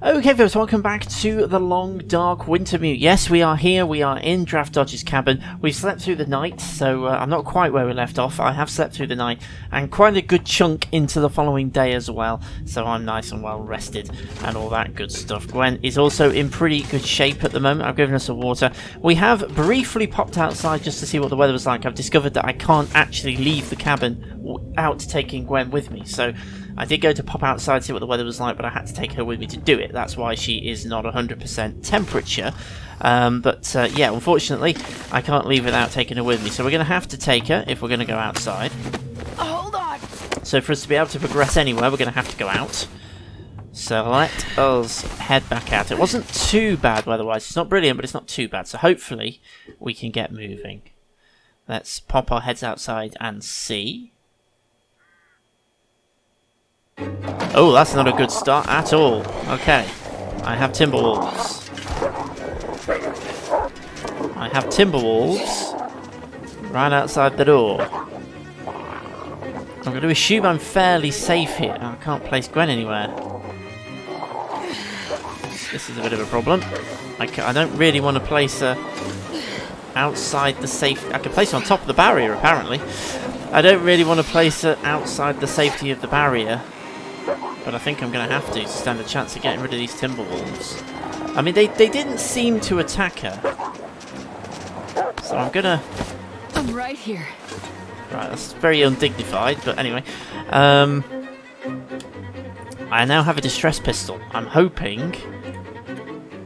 Okay folks, welcome back to the long dark Wintermute. Yes, we are here, we are in Draft Dodge's cabin. We've slept through the night, so I'm not quite where we left off. I have slept through the night, and quite a good chunk into the following day as well. So I'm nice and well rested, and all that good stuff. Gwen is also in pretty good shape at the moment. I've given her some water. We have briefly popped outside just to see what the weather was like. I've discovered that I can't actually leave the cabin without taking Gwen with me, so I did go to pop outside to see what the weather was like, but I had to take her with me to do it. That's why she is not 100% temperature. Yeah, unfortunately, I can't leave without taking her with me. So we're going to have to take her if we're going to go outside. Hold on. So for us to be able to progress anywhere, we're going to have to go out. So let us head back out. It wasn't too bad weather-wise. It's not brilliant, but it's not too bad. So hopefully we can get moving. Let's pop our heads outside and see. Oh, that's not a good start at all. Okay, I have Timberwolves. I have Timberwolves right outside the door. I'm going to assume I'm fairly safe here. I can't place Gwen anywhere. This is a bit of a problem. I don't really want to place her outside the safe. I can place her on top of the barrier, apparently. I don't really want to place her outside the safety of the barrier. But I think I'm going to have to stand a chance of getting rid of these Timberwolves. I mean, they didn't seem to attack her. So I'm going to... I'm right here. Right, that's very undignified, but anyway. I now have a distress pistol. I'm hoping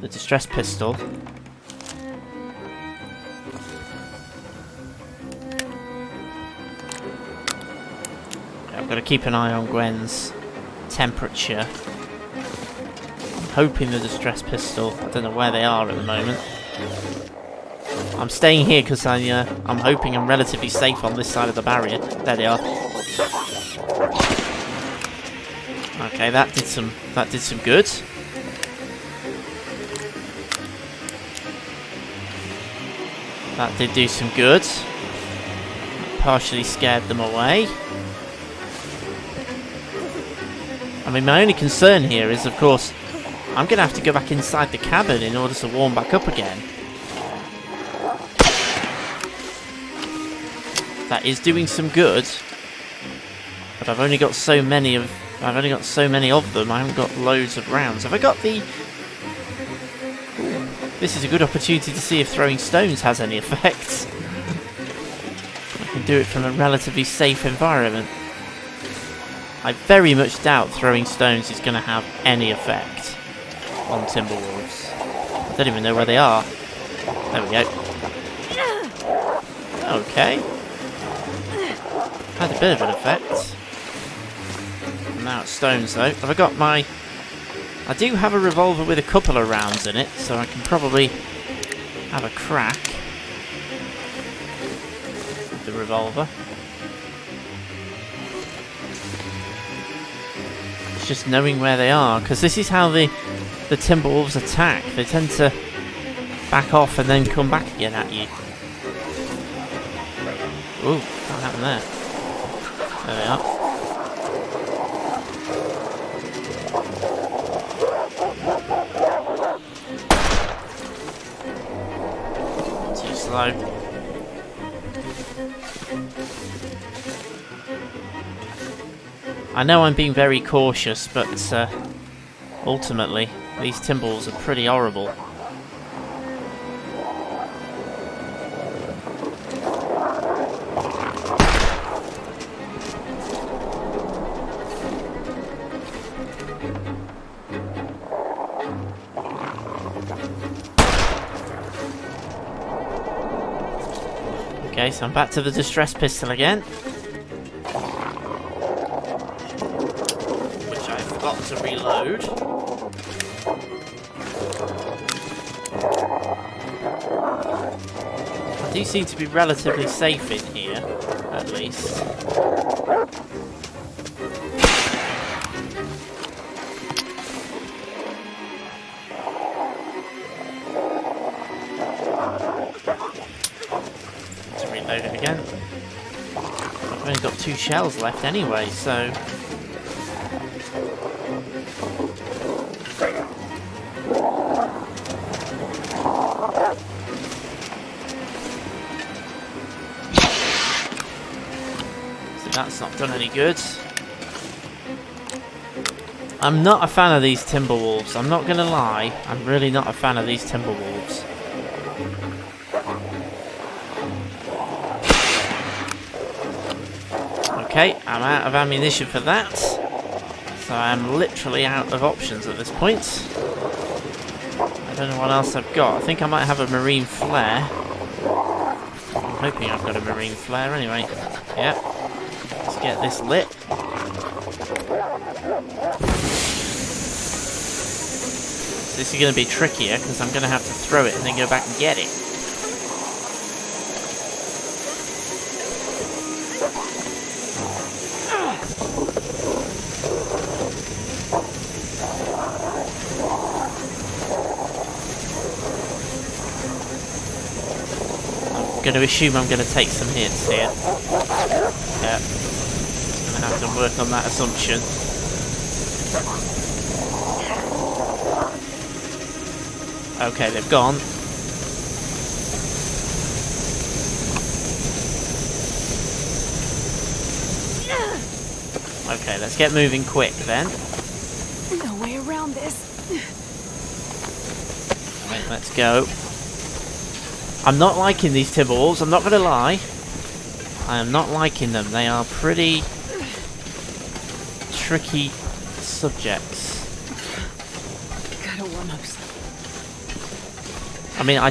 the distress pistol... I've got to keep an eye on Gwen's temperature. I'm hoping the distress pistol. I don't know where they are at the moment. I'm staying here because I'm hoping I'm relatively safe on this side of the barrier. There they are. Okay, that did some good. That did do some good. That partially scared them away. I mean, my only concern here is, of course, I'm going to have to go back inside the cabin in order to warm back up again. That is doing some good, but I've only got so many of them. I haven't got loads of rounds. Have I got the? Ooh, this is a good opportunity to see if throwing stones has any effect. I can do it from a relatively safe environment. I very much doubt throwing stones is going to have any effect on Timberwolves. I don't even know where they are. There we go. Okay. Had a bit of an effect. Now it's stones though. Have I got my... I do have a revolver with a couple of rounds in it, so I can probably have a crack with the revolver. Just knowing where they are, because this is how the Timberwolves attack. They tend to back off and then come back again at you. Ooh, what happened there? There they are. Too slow. I know I'm being very cautious, but ultimately, these Timberwolves are pretty horrible. Okay, so I'm back to the distress pistol again. To reload. I do seem to be relatively safe in here, at least. To reload it again. I've only got 2 shells left anyway, so that's not done any good. I'm not a fan of these timber wolves. I'm not going to lie. I'm really not a fan of these timber wolves. Okay, I'm out of ammunition for that. So I'm literally out of options at this point. I don't know what else I've got. I think I might have a marine flare. I'm hoping I've got a marine flare anyway. Yeah. Let's get this lit. This is going to be trickier because I'm going to have to throw it and then go back and get it. I'm going to assume I'm going to take some hits here. Yeah. Just going to have to work on that assumption. Okay, they've gone. Okay, let's get moving quick then. No way around this. Right, let's go. I'm not liking these timber wolves, I'm not going to lie. I am not liking them. They are pretty tricky subjects. Gotta warm up. I mean,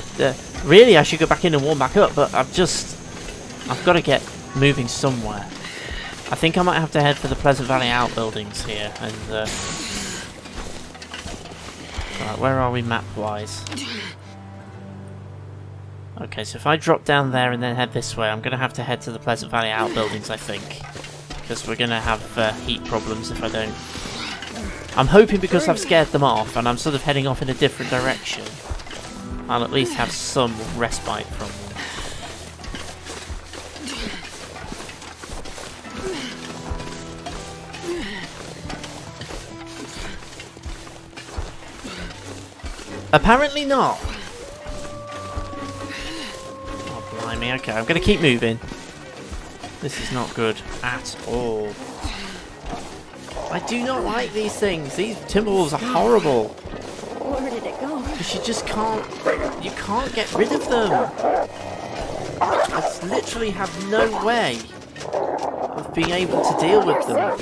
really I should go back in and warm back up, but I've got to get moving somewhere. I think I might have to head for the Pleasant Valley outbuildings here, and right, where are we map-wise? Okay, so if I drop down there and then head this way, I'm going to have to head to the Pleasant Valley outbuildings, I think, because we're going to have heat problems if I don't. I'm hoping because I've scared them off and I'm sort of heading off in a different direction, I'll at least have some respite from them. Apparently not. Oh, blimey. Okay, I'm going to keep moving. This is not good at all. I do not like these things. These timberwolves are horrible. Where did it go? Because you just can't get rid of them. I literally have no way of being able to deal with them.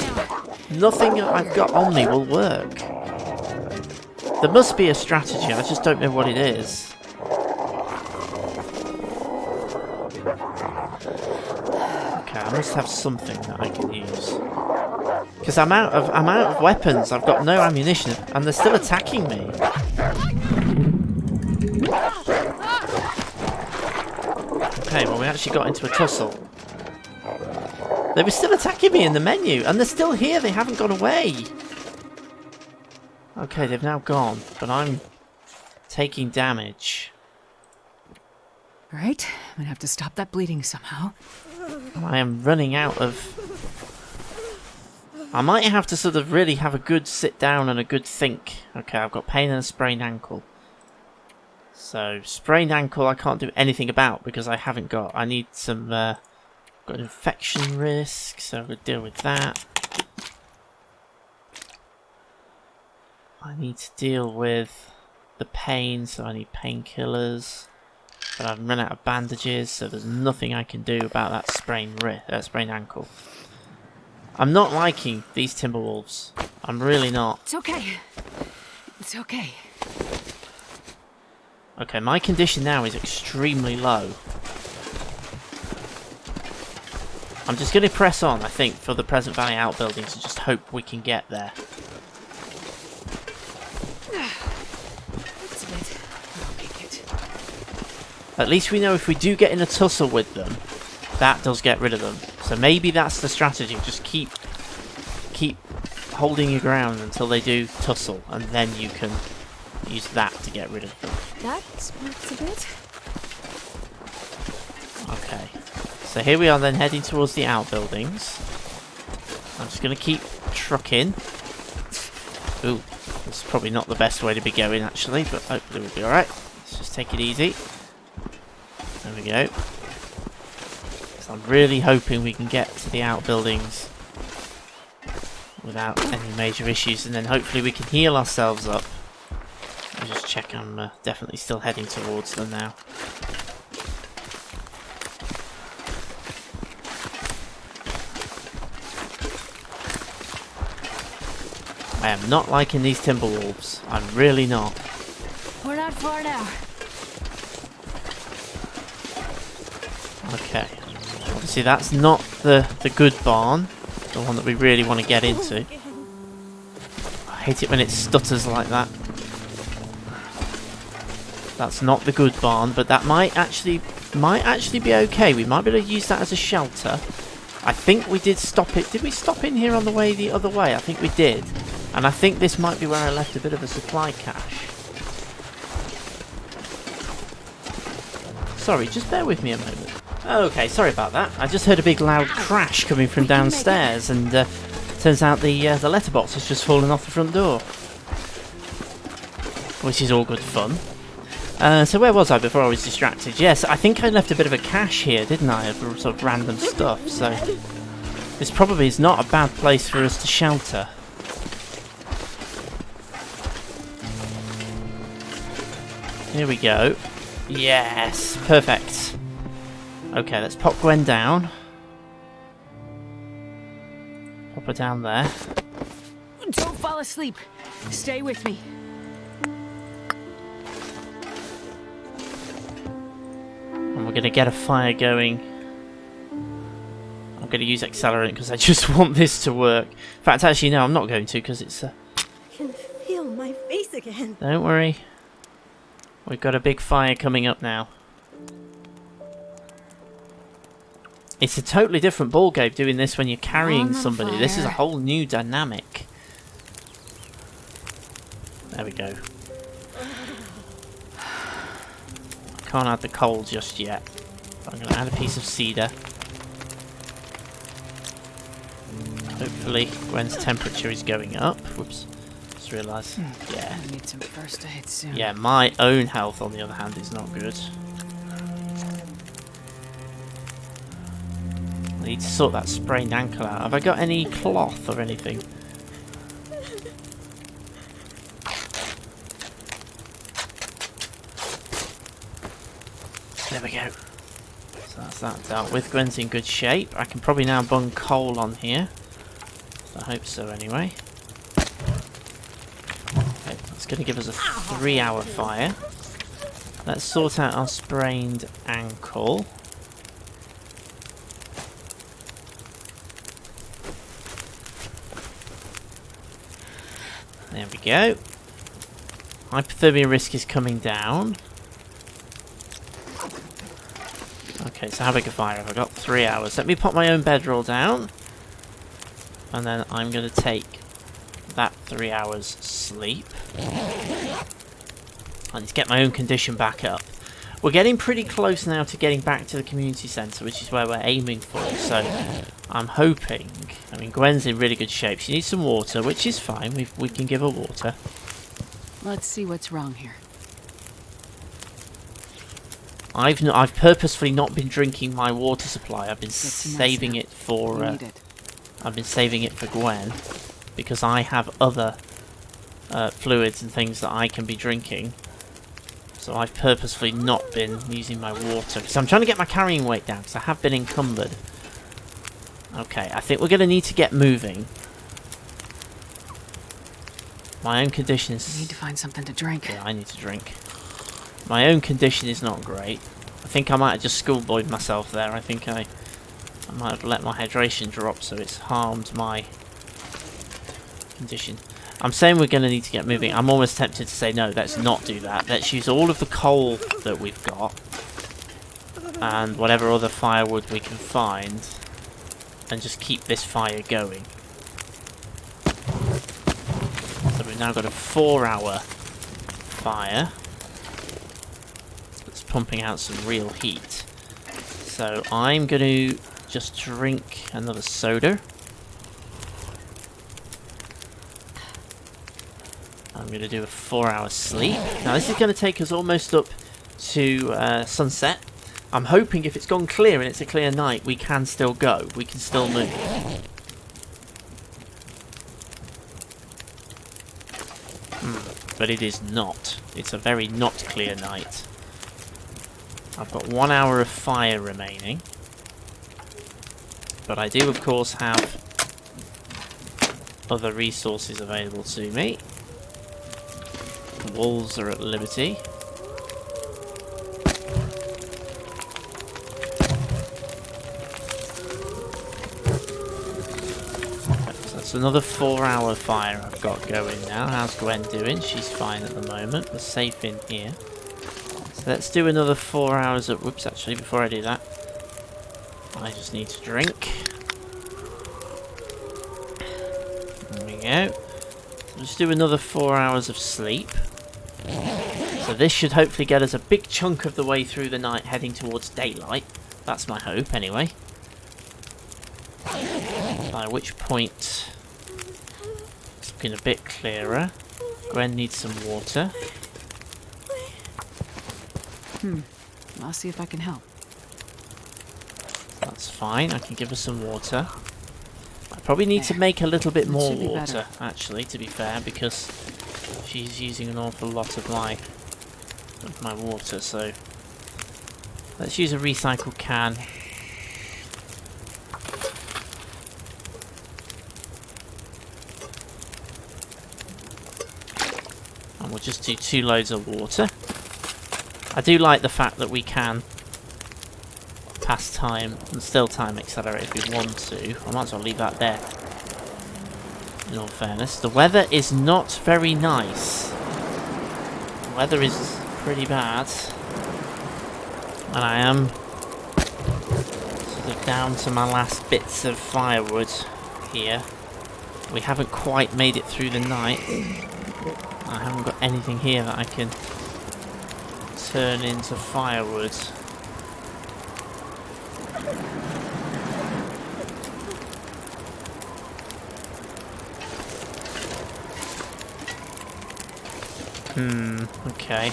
Nothing I've got on me will work. There must be a strategy, I just don't know what it is. Okay, I must have something that I can use. Because I'm out of weapons, I've got no ammunition, and they're still attacking me. Okay, well we actually got into a tussle. They were still attacking me in the menu, and they're still here, they haven't gone away. Okay, they've now gone, but I'm taking damage. Right, I'm gonna have to stop that bleeding somehow. I am running out of... I might have to sort of really have a good sit down and a good think. Okay, I've got pain and a sprained ankle. So, sprained ankle I can't do anything about because I haven't got... I need some... got infection risk, so we'll deal with that. I need to deal with the pain, so I need painkillers. But I've run out of bandages, so there's nothing I can do about that sprained ankle. I'm not liking these timberwolves. I'm really not. It's okay. It's okay. Okay, my condition now is extremely low. I'm just going to press on, I think, for the Pleasant Valley outbuildings and just hope we can get there. That's a bit. I'll make it. At least we know if we do get in a tussle with them, that does get rid of them. So maybe that's the strategy. Just keep holding your ground until they do tussle, and then you can use that to get rid of them. That works a bit. Okay. So here we are then heading towards the outbuildings. I'm just going to keep trucking. Ooh, this is probably not the best way to be going actually, but hopefully we'll be alright. Let's just take it easy. There we go. because I'm really hoping we can get to the outbuildings without any major issues, and then hopefully we can heal ourselves up. I'll just check I'm definitely still heading towards them now. I am not liking these timber wolves. I'm really not. We're not far now. Okay. Obviously that's not the good barn. The one that we really want to get into. I hate it when it stutters like that. That's not the good barn, but that might actually be okay. We might be able to use that as a shelter. I think we did stop it. Did we stop in here on the way the other way? I think we did. And I think this might be where I left a bit of a supply cache. Sorry, just bear with me a moment. Okay, sorry about that. I just heard a big loud crash coming from downstairs, and turns out the letterbox has just fallen off the front door. Which is all good fun. So where was I before I was distracted? Yes, I think I left a bit of a cache here, didn't I, of sort of random stuff, so this probably is not a bad place for us to shelter. Here we go. Yes, perfect. Okay, let's pop Gwen down. Pop her down there. Don't fall asleep. Stay with me. And we're going to get a fire going. I'm going to use accelerant because I just want this to work. In fact, actually, no, I'm not going to because it's... I can feel my face again. Don't worry. We've got a big fire coming up now. It's a totally different ballgame doing this when you're carrying somebody. This is a whole new dynamic. There we go. I can't add the coal just yet. But I'm going to add a piece of cedar. Hopefully Gwen's temperature is going up. Whoops. Just realised. Yeah. I need some first aid soon. Yeah, my own health on the other hand is not good. I need to sort that sprained ankle out. Have I got any cloth or anything? There we go. So that's that dealt with. Gwen's in good shape. I can probably now bung coal on here. I hope so anyway. Okay, that's going to give us a 3-hour fire. Let's sort out our sprained ankle. There we go. Hypothermia risk is coming down. Okay, so how big a fire have I got? 3 hours. Let me pop my own bedroll down. And then I'm going to take that 3 hours sleep. I need to get my own condition back up. We're getting pretty close now to getting back to the community centre, which is where we're aiming for. So I'm hoping... I mean, Gwen's in really good shape. She needs some water, which is fine. We can give her water. Let's see what's wrong here. I've purposefully not been drinking my water supply. I've been saving it for... I've been saving it for Gwen, because I have other fluids and things that I can be drinking. So I've purposefully not been using my water. So I'm trying to get my carrying weight down, because I have been encumbered. Okay, I think we're going to need to get moving. My own condition is... I need to find something to drink. Yeah, I need to drink. My own condition is not great. I think I might have just schoolboyed myself there. I think I might have let my hydration drop, so it's harmed my condition. I'm saying we're going to need to get moving. I'm almost tempted to say, no, let's not do that. Let's use all of the coal that we've got and whatever other firewood we can find and just keep this fire going. So we've now got a 4-hour fire. It's pumping out some real heat. So I'm going to just drink another soda. I'm going to do a 4-hour sleep. Now this is going to take us almost up to sunset. I'm hoping if it's gone clear and it's a clear night, we can still go. We can still move. But it is not. It's a very not clear night. I've got 1 hour of fire remaining. But I do, of course, have other resources available to me. The wolves are at liberty. So that's another 4-hour fire I've got going now. How's Gwen doing? She's fine at the moment. We're safe in here. So let's do another 4 hours of... Whoops, actually, before I do that, I just need to drink. There we go. So let's do another 4 hours of sleep. So this should hopefully get us a big chunk of the way through the night, heading towards daylight. That's my hope, anyway. By which point it's looking a bit clearer. Gwen needs some water. I'll see if I can help. That's fine, I can give her some water. I probably need to make a little bit more water, actually, to be fair, because she's using an awful lot of my water, so let's use a recycled can. And we'll just do 2 loads of water. I do like the fact that we can pass time and still time accelerate if we want to. I might as well leave that there, in all fairness. The weather is not very nice. The weather is pretty bad. And I am sort of down to my last bits of firewood here. We haven't quite made it through the night. I haven't got anything here that I can turn into firewood. Okay.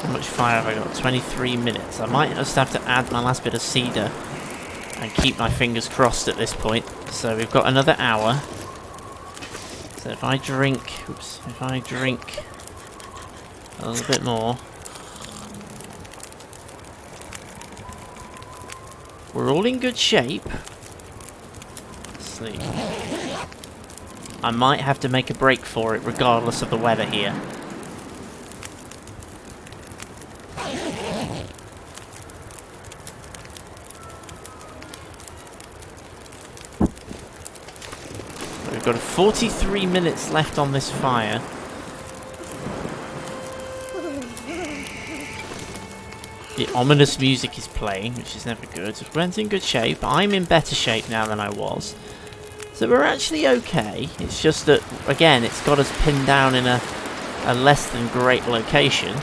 How much fire have I got? 23 minutes. I might just have to add my last bit of cedar and keep my fingers crossed at this point. So we've got another hour. So if I drink... Oops. If I drink a little bit more... We're all in good shape. Sleep. I might have to make a break for it regardless of the weather here. We've got 43 minutes left on this fire. The ominous music is playing, which is never good. Gwen's in good shape. I'm in better shape now than I was. So we're actually okay. It's just that, again, it's got us pinned down in a less than great location.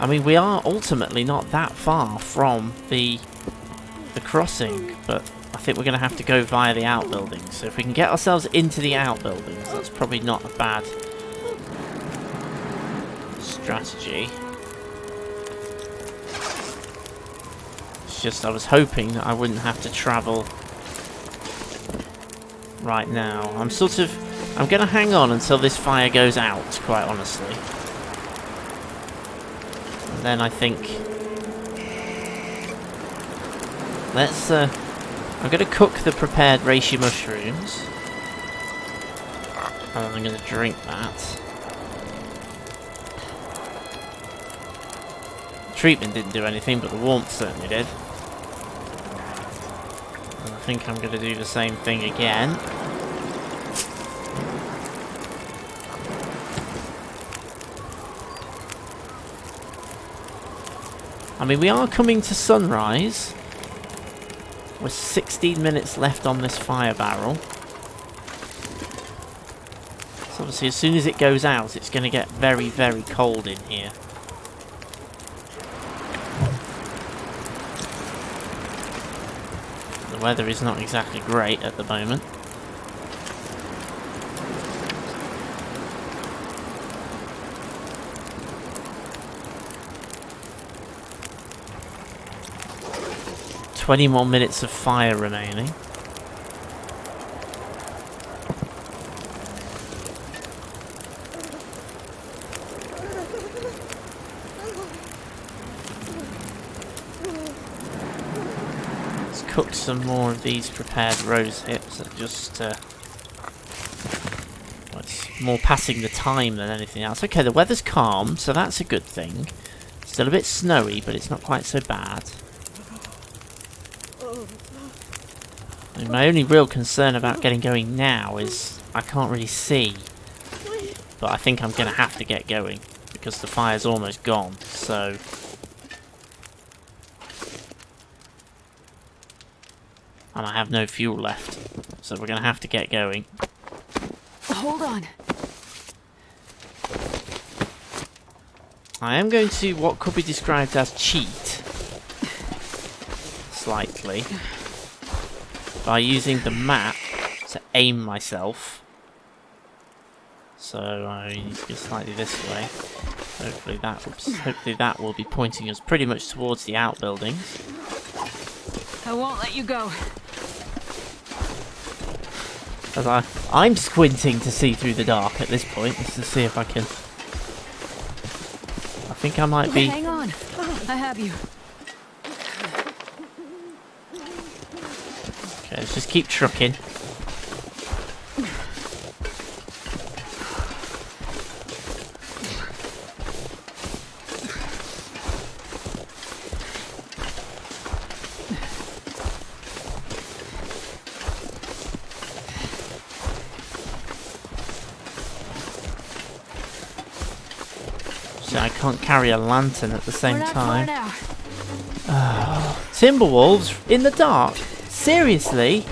I mean, we are ultimately not that far from the crossing, but I think we're going to have to go via the outbuildings. So if we can get ourselves into the outbuildings, that's probably not a bad strategy. It's just I was hoping that I wouldn't have to travel right now. I'm going to hang on until this fire goes out, quite honestly. And then I think... I'm going to cook the prepared reishi mushrooms. And then I'm going to drink that. The treatment didn't do anything, but the warmth certainly did. And I think I'm going to do the same thing again. I mean, we are coming to sunrise. With 16 minutes left on this fire barrel. So obviously as soon as it goes out, it's going to get very, very cold in here. The weather is not exactly great at the moment. 20 more minutes of fire remaining. Let's cook some more of these prepared rose hips. Just it's more passing the time than anything else. Okay, the weather's calm, so that's a good thing. Still a bit snowy, but it's not quite so bad. I mean, my only real concern about getting going now is I can't really see. But I think I'm going to have to get going because the fire's almost gone, so... And I have no fuel left, so we're going to have to get going. Hold on. I am going to what could be described as cheat. Slightly. By using the map to aim myself. So I need to go slightly this way. Hopefully that will be pointing us pretty much towards the outbuildings. I won't let you go. As I'm squinting to see through the dark at this point, just to see if I can... I think I might be... Hang on. I have you. Okay, let's just keep trucking. So I can't carry a lantern at the same time. Timberwolves in the dark? Seriously?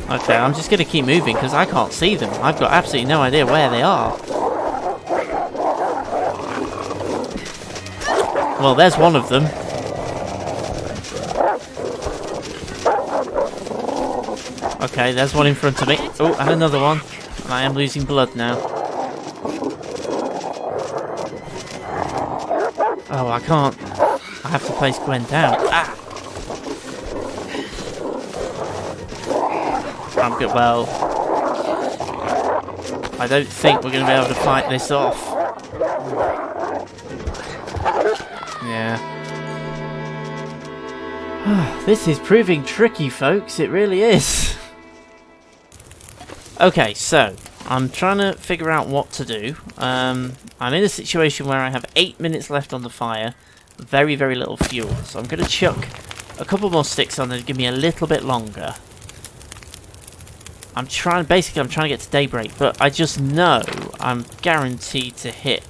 Okay, I'm just going to keep moving because I can't see them. I've got absolutely no idea where they are. Well, there's one of them. Okay, there's one in front of me. Oh, and another one. And I am losing blood now. Oh, I can't. I have to place Gwen down. Ah! I'm good. Well, I don't think we're going to be able to fight this off. Yeah. This is proving tricky, folks. It really is. Okay, so I'm trying to figure out what to do. I'm in a situation where I have 8 minutes left on the fire, very, very little fuel. So I'm going to chuck a couple more sticks on there to give me a little bit longer. I'm trying to get to daybreak, but I just know I'm guaranteed to hit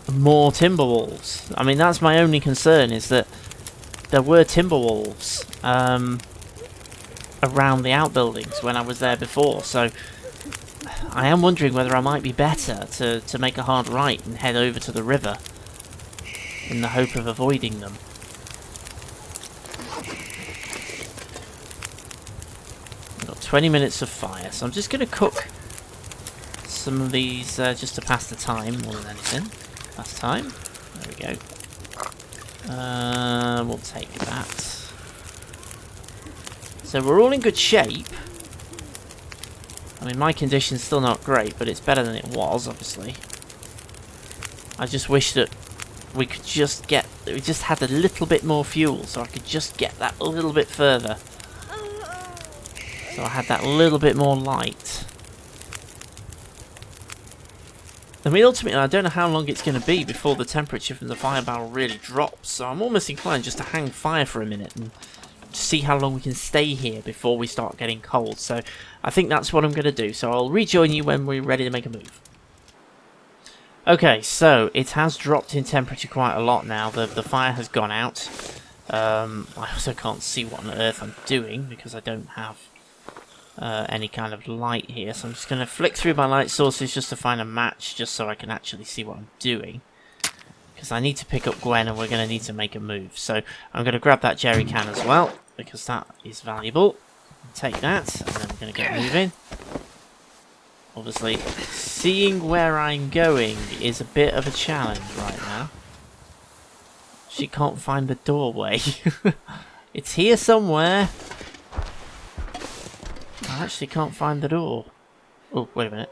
more timberwolves. I mean, that's my only concern, is that there were timberwolves around the outbuildings when I was there before, so I am wondering whether I might be better to make a hard right and head over to the river in the hope of avoiding them. I've got 20 minutes of fire, so I'm just going to cook some of these just to pass the time more than anything. Pass time. There we go. We'll take that. So we're all in good shape. I mean, my condition's still not great, but it's better than it was, obviously. I just wish that we could just we just had a little bit more fuel, so I could just get that a little bit further. So I had that little bit more light. I mean, ultimately, I don't know how long it's going to be before the temperature from the fire barrel really drops, so I'm almost inclined just to hang fire for a minute and see how long we can stay here before we start getting cold. So I think that's what I'm going to do. So I'll rejoin you when we're ready to make a move. Okay, so it has dropped in temperature quite a lot now. The fire has gone out. I also can't see what on earth I'm doing because I don't have any kind of light here. So I'm just going to flick through my light sources just to find a match, just so I can actually see what I'm doing. Because I need to pick up Gwen and we're going to need to make a move. So I'm going to grab that jerry can as well, because that is valuable. Take that, and then we're going to get moving. Obviously, seeing where I'm going is a bit of a challenge right now. She can't find the doorway. It's here somewhere. I actually can't find the door. Oh, wait a minute.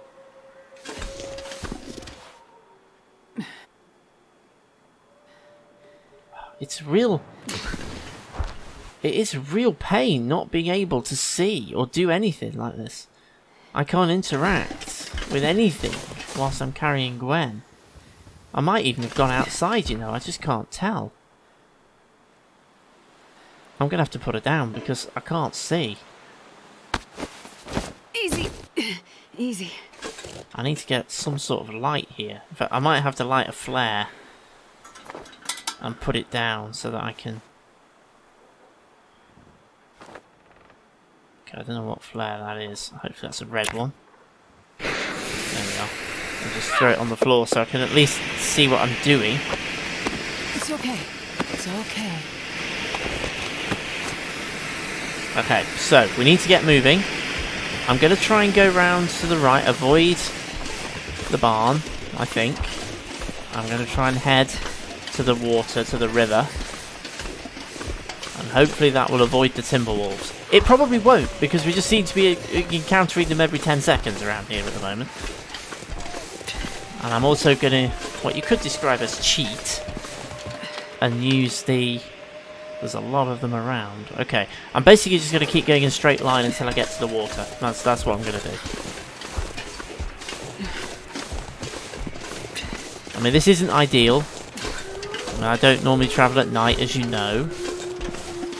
It's real... It is real pain not being able to see or do anything like this. I can't interact with anything whilst I'm carrying Gwen. I might even have gone outside, you know, I just can't tell. I'm gonna have to put her down because I can't see. Easy. Easy. I need to get some sort of light here. In fact, I might have to light a flare and put it down so that I can... Okay, I don't know what flare that is. Hopefully that's a red one. There we are. And just throw it on the floor so I can at least see what I'm doing. It's okay. It's okay. Okay, so we need to get moving. I'm going to try and go round to the right, avoid the barn, I think. I'm going to try and head to the water, to the river. And hopefully that will avoid the timber wolves. It probably won't, because we just seem to be encountering them every 10 seconds around here at the moment. And I'm also going to, what you could describe as cheat, and use the... There's a lot of them around. Okay, I'm basically just going to keep going in a straight line until I get to the water. That's what I'm going to do. I mean, this isn't ideal. I don't normally travel at night, as you know,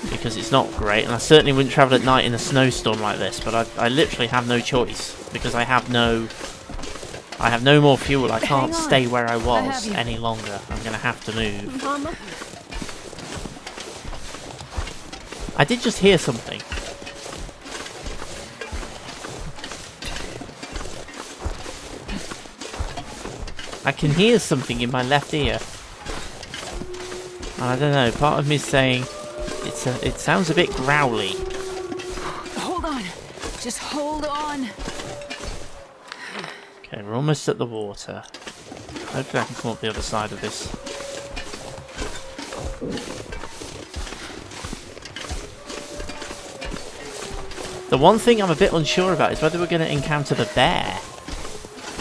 because it's not great, and I certainly wouldn't travel at night in a snowstorm like this, but I literally have no choice, because I have no more fuel. I can't stay where I was any longer. I'm going to have to move. Mama? I did just hear something. I can hear something in my left ear. And I don't know, part of me is saying it sounds a bit growly. Hold on. Just hold on. Okay, we're almost at the water. Hopefully I can come up the other side of this. The one thing I'm a bit unsure about is whether we're going to encounter the bear.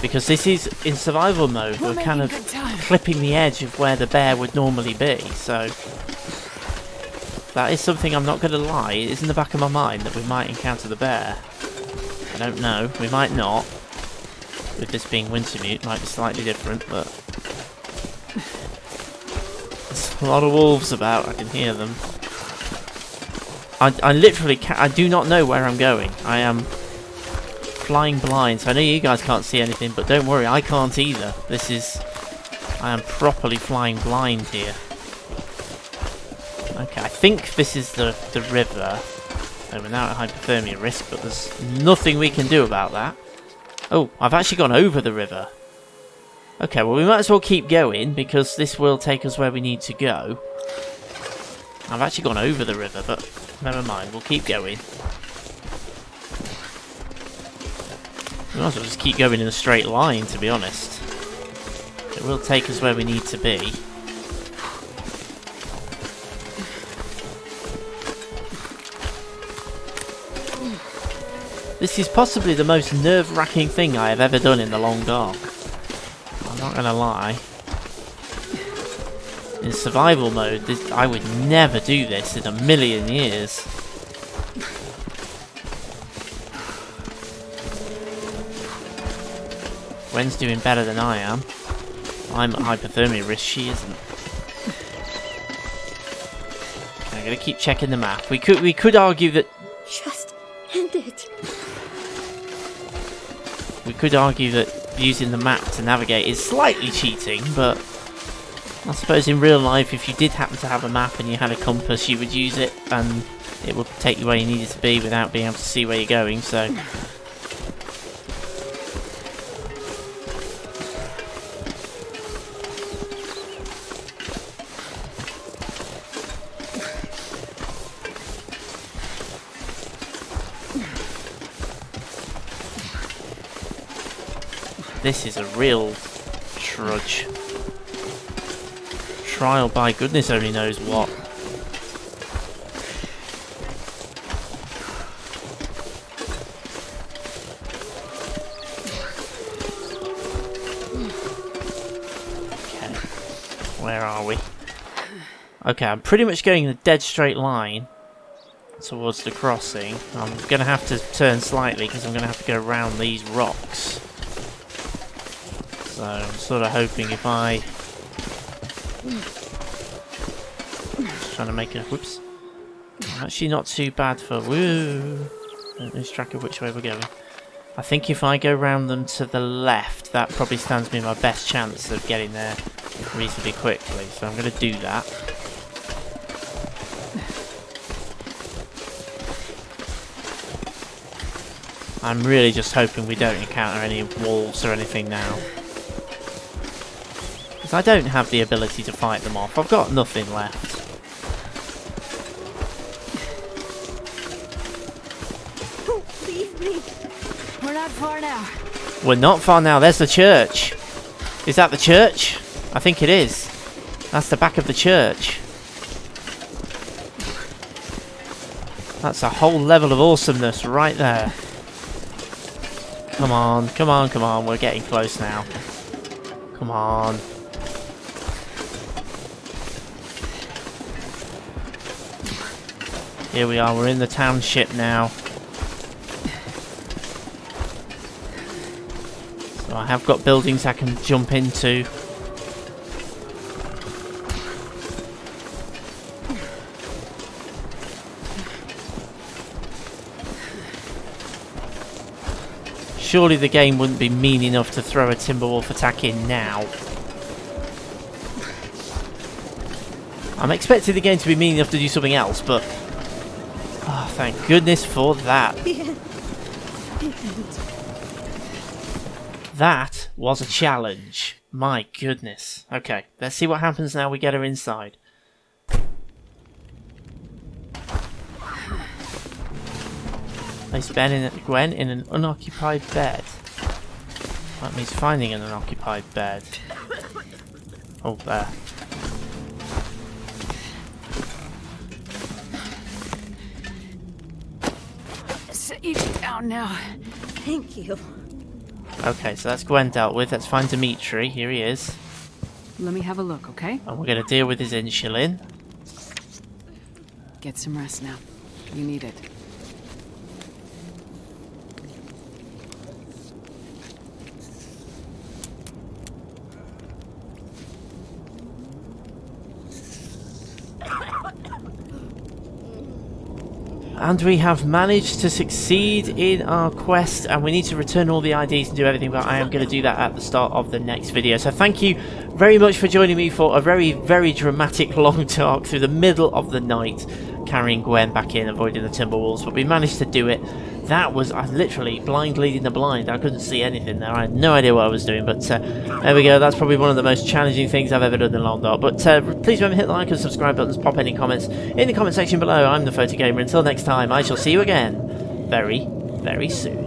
Because this is, in survival mode, we're kind of clipping the edge of where the bear would normally be, so... That is something I'm not going to lie, it is in the back of my mind that we might encounter the bear. I don't know, we might not. With this being Wintermute, it might be slightly different, but... There's a lot of wolves about, I can hear them. I literally I do not know where I'm going. I am flying blind, so I know you guys can't see anything, but don't worry, I can't either. I am properly flying blind here. Okay, I think this is the river. So we're now at hypothermia risk, but there's nothing we can do about that. Oh, I've actually gone over the river. Okay, well we might as well keep going, because this will take us where we need to go. I've actually gone over the river, but never mind, we'll keep going. We might as well just keep going in a straight line, to be honest. It will take us where we need to be. This is possibly the most nerve-wracking thing I have ever done in the long dark. I'm not gonna lie. In survival mode, I would never do this in a million years. Gwen's doing better than I am. I'm at hypothermia risk, she isn't. Okay, I'm gonna keep checking the map. We could argue that... Just end it. We could argue that using the map to navigate is slightly cheating, but... I suppose in real life, if you did happen to have a map and you had a compass, you would use it and it would take you where you needed to be without being able to see where you're going, so... This is a real trudge. Trial by goodness only knows what. Okay, where are we? Okay, I'm pretty much going in a dead straight line towards the crossing. I'm going to have to turn slightly because I'm going to have to go around these rocks. So I'm sort of hoping if I... Just trying to make a... Whoops. Actually not too bad for... Woo! Don't lose track of which way we're going. I think if I go round them to the left, that probably stands me my best chance of getting there reasonably quickly. So I'm going to do that. I'm really just hoping we don't encounter any wolves or anything now. Because I don't have the ability to fight them off. I've got nothing left. Oh, leave me. We're not far now. We're not far now. There's the church. Is that the church? I think it is. That's the back of the church. That's a whole level of awesomeness right there. Come on, come on, come on. We're getting close now. Come on. Here we are. We're in the township now. So I have got buildings I can jump into. Surely the game wouldn't be mean enough to throw a Timberwolf attack in now. I'm expecting the game to be mean enough to do something else, but... Oh, thank goodness for that. That was a challenge. My goodness. Okay, let's see what happens now we get her inside. Place Gwen in an unoccupied bed. That means finding an unoccupied bed. Oh, there. Sit you down now. Thank you. Okay, so that's Gwen dealt with. Let's find Dimitri. Here he is. Let me have a look, okay? And we're going to deal with his insulin. Get some rest now. You need it. And we have managed to succeed in our quest, and we need to return all the IDs and do everything, but I am going to do that at the start of the next video. So thank you very much for joining me for a very, very dramatic long talk through the middle of the night, carrying Gwen back in, avoiding the Timberwolves, but we managed to do it. That was literally blind leading the blind. I couldn't see anything there. I had no idea what I was doing, but there we go. That's probably one of the most challenging things I've ever done in a long dark. But please remember to hit the like and subscribe buttons, pop any comments in the comment section below. I'm the Photogamer. Until next time, I shall see you again very, very soon.